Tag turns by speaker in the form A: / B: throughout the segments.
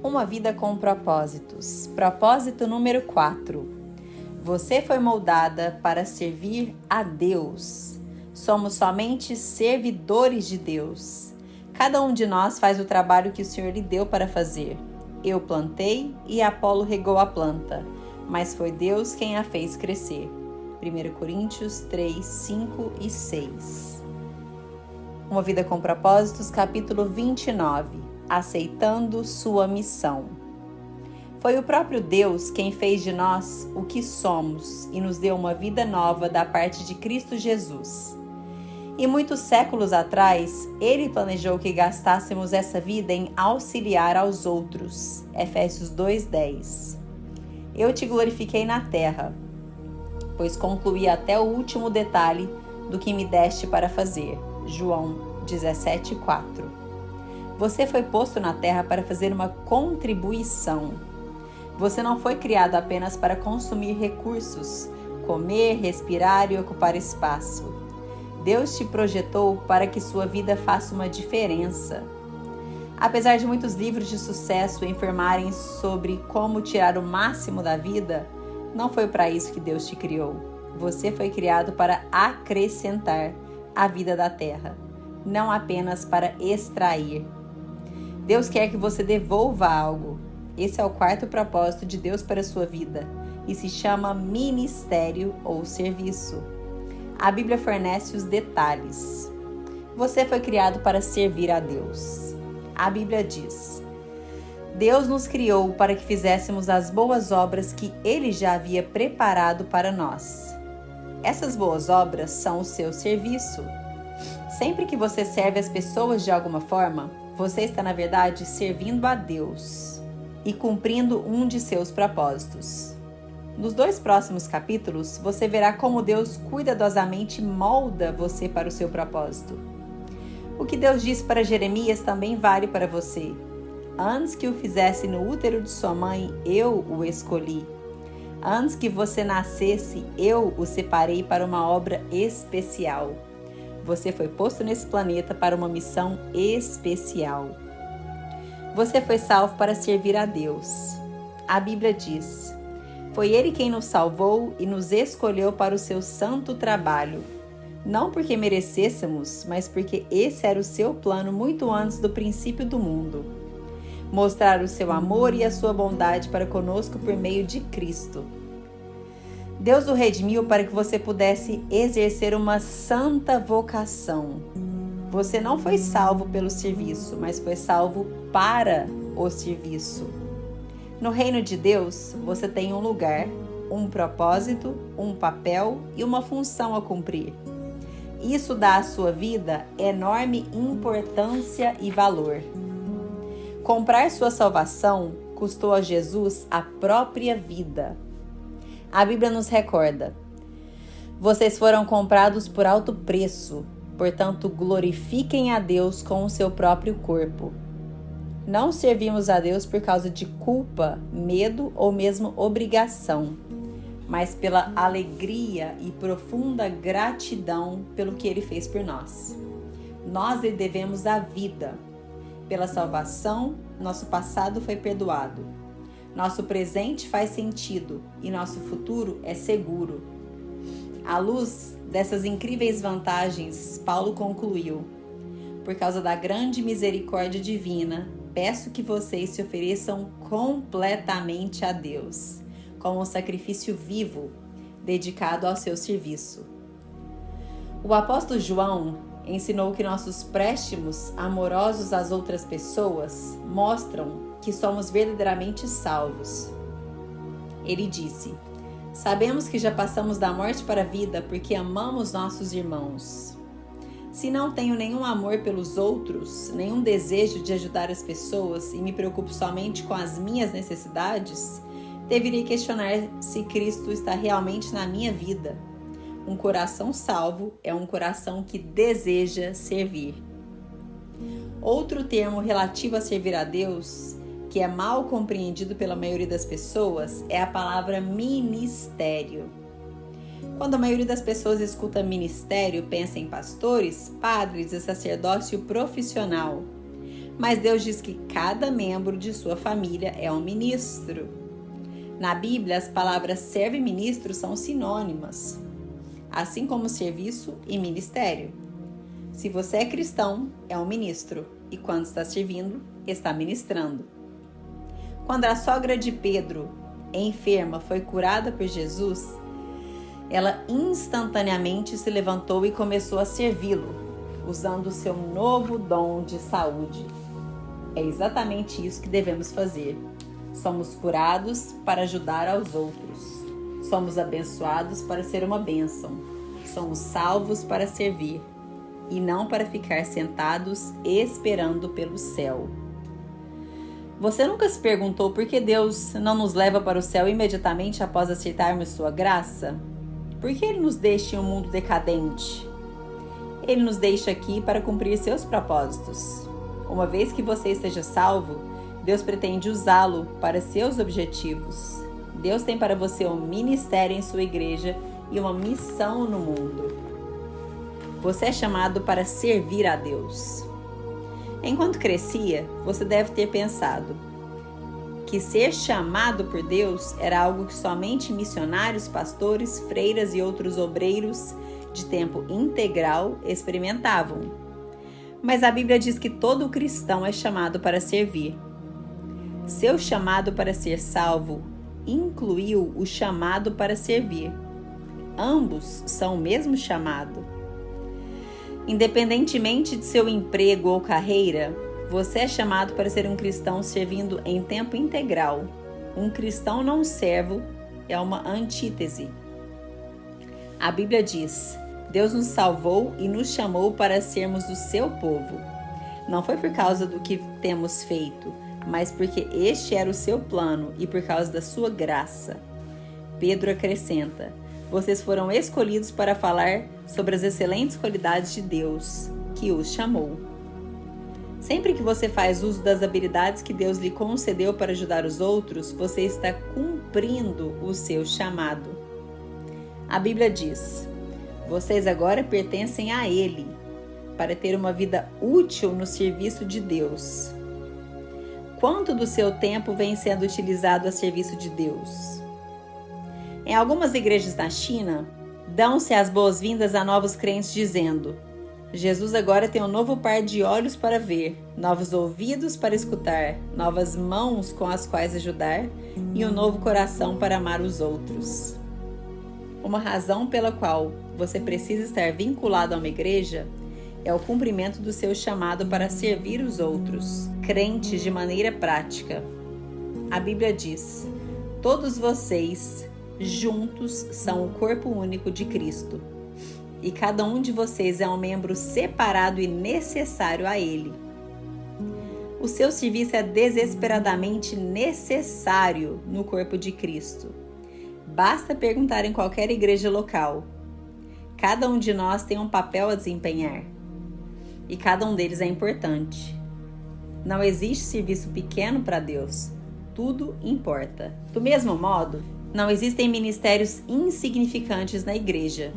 A: Uma vida com propósitos. Propósito número 4. Você foi moldada para servir a Deus. Somos somente servidores de Deus. Cada um de nós faz o trabalho que o Senhor lhe deu para fazer. Eu plantei e Apolo regou a planta, mas foi Deus quem a fez crescer. 1 Coríntios 3, 5 e 6. Uma vida com propósitos, capítulo 29. Aceitando sua missão. Foi o próprio Deus quem fez de nós o que somos e nos deu uma vida nova da parte de Cristo Jesus. E muitos séculos atrás, Ele planejou que gastássemos essa vida em auxiliar aos outros. Efésios 2:10. Eu te glorifiquei na terra, pois concluí até o último detalhe do que me deste para fazer. João 17:4. Você foi posto na terra para fazer uma contribuição. Você não foi criado apenas para consumir recursos, comer, respirar e ocupar espaço. Deus te projetou para que sua vida faça uma diferença. Apesar de muitos livros de sucesso informarem sobre como tirar o máximo da vida, não foi para isso que Deus te criou. Você foi criado para acrescentar a vida da terra, não apenas para extrair. Deus quer que você devolva algo. Esse é o quarto propósito de Deus para a sua vida e se chama ministério ou serviço. A Bíblia fornece os detalhes. Você foi criado para servir a Deus. A Bíblia diz: Deus nos criou para que fizéssemos as boas obras que Ele já havia preparado para nós. Essas boas obras são o seu serviço. Sempre que você serve as pessoas de alguma forma, você está, na verdade, servindo a Deus e cumprindo um de seus propósitos. Nos 2 próximos capítulos, você verá como Deus cuidadosamente molda você para o seu propósito. O que Deus disse para Jeremias também vale para você. Antes que o fizesse no útero de sua mãe, eu o escolhi. Antes que você nascesse, eu o separei para uma obra especial. Você foi posto nesse planeta para uma missão especial. Você foi salvo para servir a Deus. A Bíblia diz: foi Ele quem nos salvou e nos escolheu para o seu santo trabalho. Não porque merecêssemos, mas porque esse era o seu plano muito antes do princípio do mundo. Mostrar o seu amor e a sua bondade para conosco por meio de Cristo. Deus o redimiu para que você pudesse exercer uma santa vocação. Você não foi salvo pelo serviço, mas foi salvo para o serviço. No reino de Deus, você tem um lugar, um propósito, um papel e uma função a cumprir. Isso dá à sua vida enorme importância e valor. Comprar sua salvação custou a Jesus a própria vida. A Bíblia nos recorda: vocês foram comprados por alto preço, portanto glorifiquem a Deus com o seu próprio corpo. Não servimos a Deus por causa de culpa, medo ou mesmo obrigação, mas pela alegria e profunda gratidão pelo que Ele fez por nós. Nós lhe devemos a vida. Pela salvação, nosso passado foi perdoado. Nosso presente faz sentido e nosso futuro é seguro. À luz dessas incríveis vantagens, Paulo concluiu: por causa da grande misericórdia divina, peço que vocês se ofereçam completamente a Deus, como um sacrifício vivo, dedicado ao seu serviço. O apóstolo João ensinou que nossos préstimos amorosos às outras pessoas mostram que somos verdadeiramente salvos. Ele disse: sabemos que já passamos da morte para a vida porque amamos nossos irmãos. Se não tenho nenhum amor pelos outros, nenhum desejo de ajudar as pessoas e me preocupo somente com as minhas necessidades, deveria questionar se Cristo está realmente na minha vida. Um coração salvo é um coração que deseja servir. Outro termo relativo a servir a Deus, que é mal compreendido pela maioria das pessoas, é a palavra ministério. Quando a maioria das pessoas escuta ministério, pensa em pastores, padres e sacerdócio profissional. Mas Deus diz que cada membro de sua família é um ministro. Na Bíblia, as palavras servo e ministro são sinônimas, assim como serviço e ministério. Se você é cristão, é um ministro, e quando está servindo, está ministrando. Quando a sogra de Pedro, enferma, foi curada por Jesus, ela instantaneamente se levantou e começou a servi-lo, usando o seu novo dom de saúde. É exatamente isso que devemos fazer. Somos curados para ajudar aos outros. Somos abençoados para ser uma bênção. Somos salvos para servir e não para ficar sentados esperando pelo céu. Você nunca se perguntou por que Deus não nos leva para o céu imediatamente após aceitarmos sua graça? Por que Ele nos deixa em um mundo decadente? Ele nos deixa aqui para cumprir seus propósitos. Uma vez que você esteja salvo, Deus pretende usá-lo para seus objetivos. Deus tem para você um ministério em sua igreja e uma missão no mundo. Você é chamado para servir a Deus. Enquanto crescia, você deve ter pensado que ser chamado por Deus era algo que somente missionários, pastores, freiras e outros obreiros de tempo integral experimentavam. Mas a Bíblia diz que todo cristão é chamado para servir. Seu chamado para ser salvo incluiu o chamado para servir. Ambos são o mesmo chamado. Independentemente de seu emprego ou carreira, você é chamado para ser um cristão servindo em tempo integral. Um cristão não servo é uma antítese. A Bíblia diz: Deus nos salvou e nos chamou para sermos o seu povo. Não foi por causa do que temos feito, mas porque este era o seu plano e por causa da sua graça. Pedro acrescenta: vocês foram escolhidos para falar sobre as excelentes qualidades de Deus, que os chamou. Sempre que você faz uso das habilidades que Deus lhe concedeu para ajudar os outros, você está cumprindo o seu chamado. A Bíblia diz: vocês agora pertencem a Ele, para ter uma vida útil no serviço de Deus. Quanto do seu tempo vem sendo utilizado a serviço de Deus? Em algumas igrejas na China, dão-se as boas-vindas a novos crentes dizendo: Jesus agora tem um novo par de olhos para ver, novos ouvidos para escutar, novas mãos com as quais ajudar e um novo coração para amar os outros. Uma razão pela qual você precisa estar vinculado a uma igreja é o cumprimento do seu chamado para servir os outros, crentes de maneira prática. A Bíblia diz: todos vocês juntos são o corpo único de Cristo, e cada um de vocês é um membro separado e necessário a Ele. O seu serviço é desesperadamente necessário no corpo de Cristo. Basta perguntar em qualquer igreja local. Cada um de nós tem um papel a desempenhar, e cada um deles é importante. Não existe serviço pequeno para Deus. Tudo importa. Do mesmo modo, não existem ministérios insignificantes na igreja.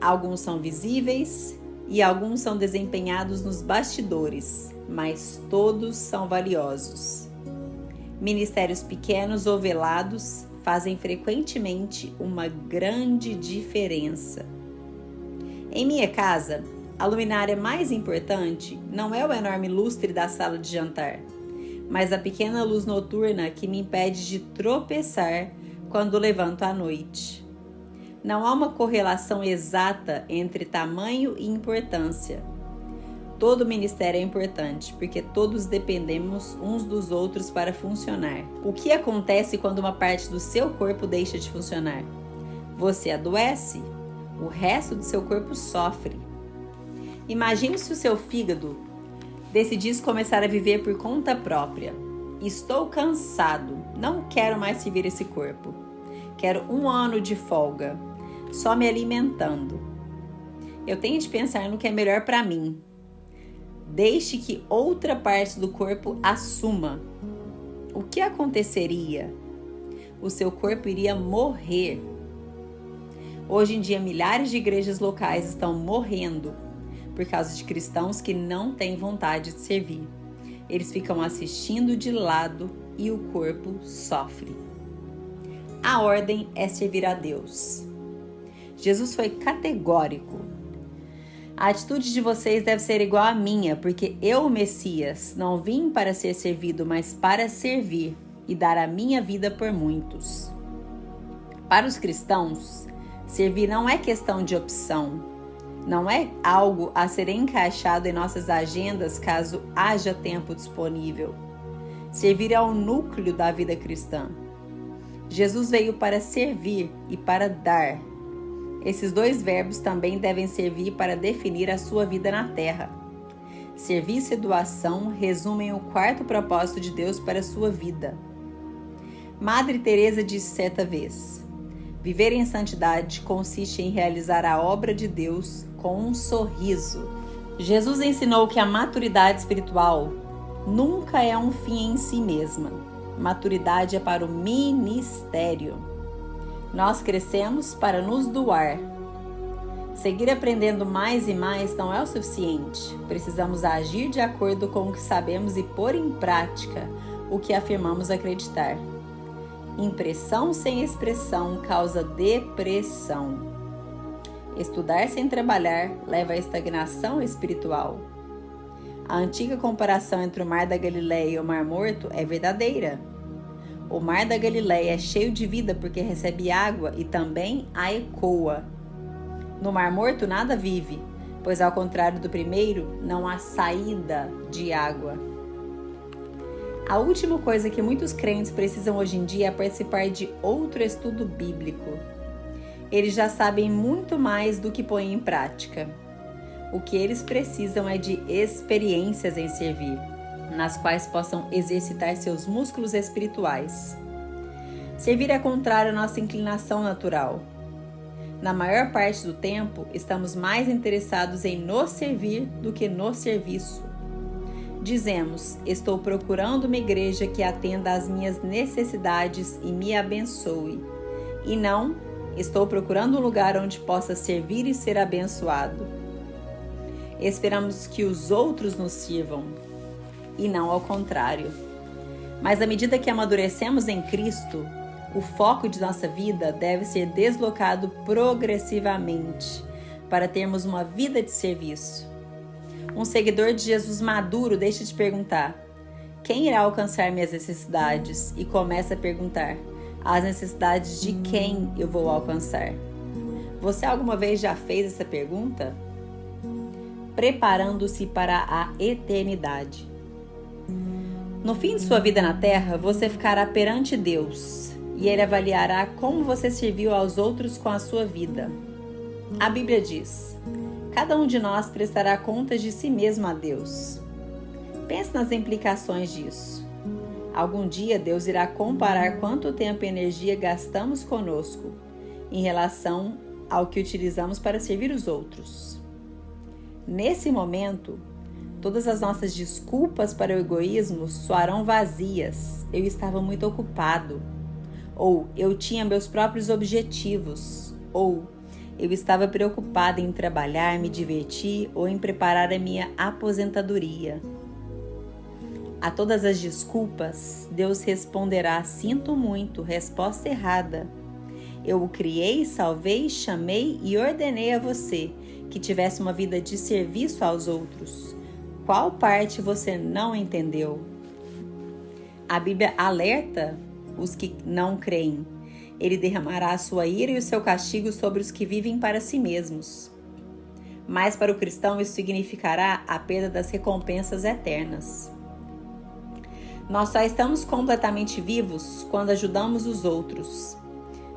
A: Alguns são visíveis e alguns são desempenhados nos bastidores, mas todos são valiosos. Ministérios pequenos ou velados fazem frequentemente uma grande diferença. Em minha casa, a luminária mais importante não é o enorme lustre da sala de jantar, mas a pequena luz noturna que me impede de tropeçar quando levanto à noite. Não há uma correlação exata entre tamanho e importância. Todo ministério é importante, porque todos dependemos uns dos outros para funcionar. O que acontece quando uma parte do seu corpo deixa de funcionar? Você adoece, o resto do seu corpo sofre. Imagine se o seu fígado decidisse começar a viver por conta própria. Estou cansado, não quero mais servir esse corpo. Quero 1 ano de folga, só me alimentando. Eu tenho de pensar no que é melhor para mim. Deixe que outra parte do corpo assuma. O que aconteceria? O seu corpo iria morrer. Hoje em dia, milhares de igrejas locais estão morrendo por causa de cristãos que não têm vontade de servir. eles ficam assistindo de lado e o corpo sofre. A ordem é servir a Deus. Jesus foi categórico. A atitude de vocês deve ser igual à minha, porque eu, o Messias, não vim para ser servido, mas para servir e dar a minha vida por muitos. Para os cristãos, servir não é questão de opção, não é algo a ser encaixado em nossas agendas caso haja tempo disponível. Servir é o núcleo da vida cristã. Jesus veio para servir e para dar. Esses dois verbos também devem servir para definir a sua vida na terra. Serviço e doação resumem o quarto propósito de Deus para a sua vida. Madre Teresa disse certa vez: viver em santidade consiste em realizar a obra de Deus com um sorriso. Jesus ensinou que a maturidade espiritual nunca é um fim em si mesma. Maturidade é para o ministério. Nós crescemos para nos doar. Seguir aprendendo mais e mais não é o suficiente. Precisamos agir de acordo com o que sabemos e pôr em prática o que afirmamos acreditar. Impressão sem expressão causa depressão. Estudar sem trabalhar leva à estagnação espiritual. A antiga comparação entre o Mar da Galileia e o Mar Morto é verdadeira. O Mar da Galileia é cheio de vida porque recebe água e também a ecoa. No Mar Morto nada vive, pois ao contrário do primeiro, não há saída de água. A última coisa que muitos crentes precisam hoje em dia é participar de outro estudo bíblico. Eles já sabem muito mais do que põem em prática. O que eles precisam é de experiências em servir, nas quais possam exercitar seus músculos espirituais. Servir é contrário à nossa inclinação natural. Na maior parte do tempo, estamos mais interessados em nos servir do que no serviço. Dizemos: estou procurando uma igreja que atenda às minhas necessidades e me abençoe. E não, estou procurando um lugar onde possa servir e ser abençoado. Esperamos que os outros nos sirvam, e não ao contrário. Mas à medida que amadurecemos em Cristo, o foco de nossa vida deve ser deslocado progressivamente para termos uma vida de serviço. Um seguidor de Jesus maduro deixa de perguntar: quem irá alcançar minhas necessidades? E começa a perguntar: as necessidades de quem eu vou alcançar? Você alguma vez já fez essa pergunta? Preparando-se para a eternidade. No fim de sua vida na Terra, você ficará perante Deus e Ele avaliará como você serviu aos outros com a sua vida. A Bíblia diz: cada um de nós prestará contas de si mesmo a Deus. Pense nas implicações disso. Algum dia Deus irá comparar quanto tempo e energia gastamos conosco em relação ao que utilizamos para servir os outros. Nesse momento, todas as nossas desculpas para o egoísmo soarão vazias. Eu estava muito ocupado. Ou eu tinha meus próprios objetivos. Ou eu estava preocupada em trabalhar, me divertir ou em preparar a minha aposentadoria. A todas as desculpas, Deus responderá: sinto muito, resposta errada. Eu o criei, salvei, chamei e ordenei a você que tivesse uma vida de serviço aos outros. Qual parte você não entendeu? A Bíblia alerta os que não creem. Ele derramará a sua ira e o seu castigo sobre os que vivem para si mesmos. Mas para o cristão isso significará a perda das recompensas eternas. Nós só estamos completamente vivos quando ajudamos os outros.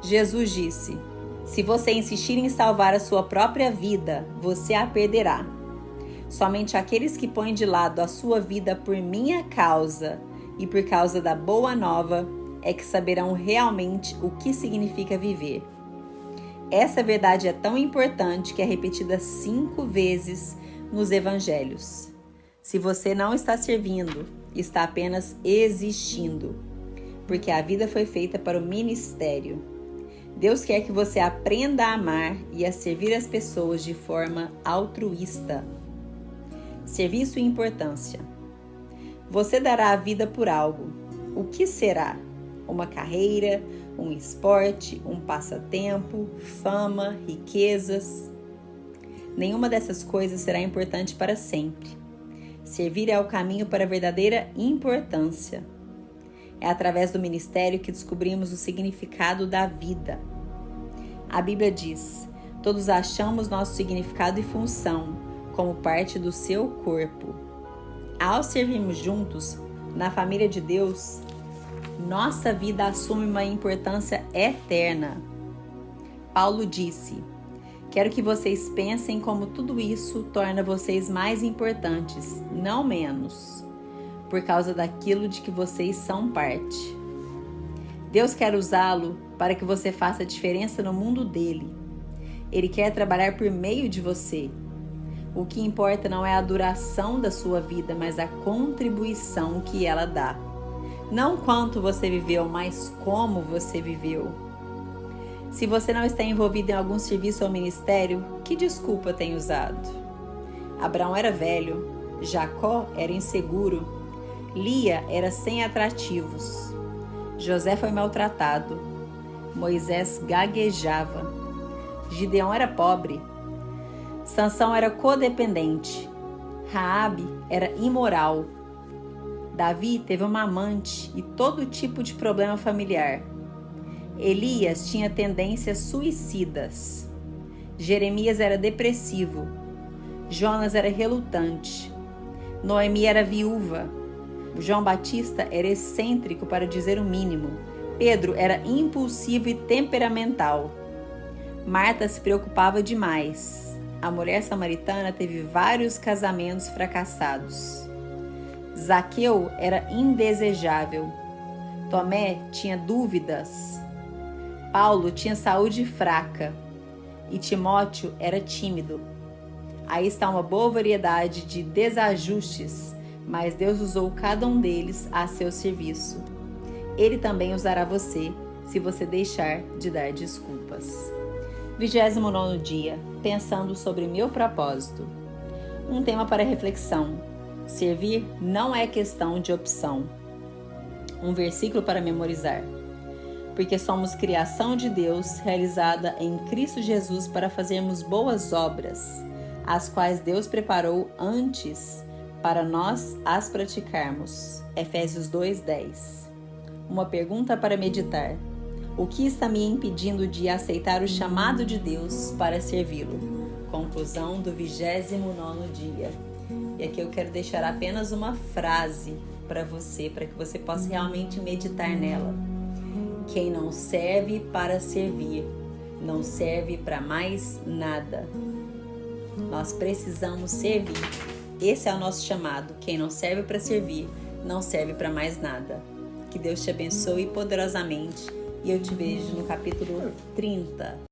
A: Jesus disse: se você insistir em salvar a sua própria vida, você a perderá. Somente aqueles que põem de lado a sua vida por minha causa e por causa da boa nova é que saberão realmente o que significa viver. Essa verdade é tão importante que é repetida 5 vezes nos evangelhos. Se você não está servindo, está apenas existindo, porque a vida foi feita para o ministério. Deus quer que você aprenda a amar e a servir as pessoas de forma altruísta. Serviço e importância. Você dará a vida por algo. O que será? Uma carreira, um esporte, um passatempo, fama, riquezas? Nenhuma dessas coisas será importante para sempre. Servir é o caminho para a verdadeira importância. É através do ministério que descobrimos o significado da vida. A Bíblia diz: todos achamos nosso significado e função como parte do seu corpo. Ao servirmos juntos, na família de Deus, nossa vida assume uma importância eterna. Paulo disse: quero que vocês pensem como tudo isso torna vocês mais importantes, não menos, por causa daquilo de que vocês são parte. Deus quer usá-lo para que você faça diferença no mundo dele. Ele quer trabalhar por meio de você. O que importa não é a duração da sua vida, mas a contribuição que ela dá. Não quanto você viveu, mas como você viveu. Se você não está envolvido em algum serviço ou ministério, que desculpa tem usado? Abraão era velho, Jacó era inseguro, Lia era sem atrativos, José foi maltratado, Moisés gaguejava, Gideão era pobre, Sansão era codependente, Raabe era imoral, Davi teve uma amante e todo tipo de problema familiar. Elias tinha tendências suicidas. Jeremias era depressivo. Jonas era relutante. Noemi era viúva. João Batista era excêntrico, para dizer o mínimo. Pedro era impulsivo e temperamental. Marta se preocupava demais. A mulher samaritana teve vários casamentos fracassados. Zaqueu era indesejável. Tomé tinha dúvidas. Paulo tinha saúde fraca e Timóteo era tímido. Aí está uma boa variedade de desajustes, mas Deus usou cada um deles a seu serviço. Ele também usará você, se você deixar de dar desculpas. 29º dia, pensando sobre meu propósito. Um tema para reflexão. Servir não é questão de opção. Um versículo para memorizar. Porque somos criação de Deus, realizada em Cristo Jesus para fazermos boas obras, as quais Deus preparou antes para nós as praticarmos. Efésios 2:10. Uma pergunta para meditar. O que está me impedindo de aceitar o chamado de Deus para servi-lo? Conclusão do 29º dia. E aqui eu quero deixar apenas uma frase para você que você possa realmente meditar nela. Quem não serve para servir, não serve para mais nada. Nós precisamos servir. Esse é o nosso chamado. Quem não serve para servir, não serve para mais nada. Que Deus te abençoe poderosamente e eu te vejo no capítulo 30.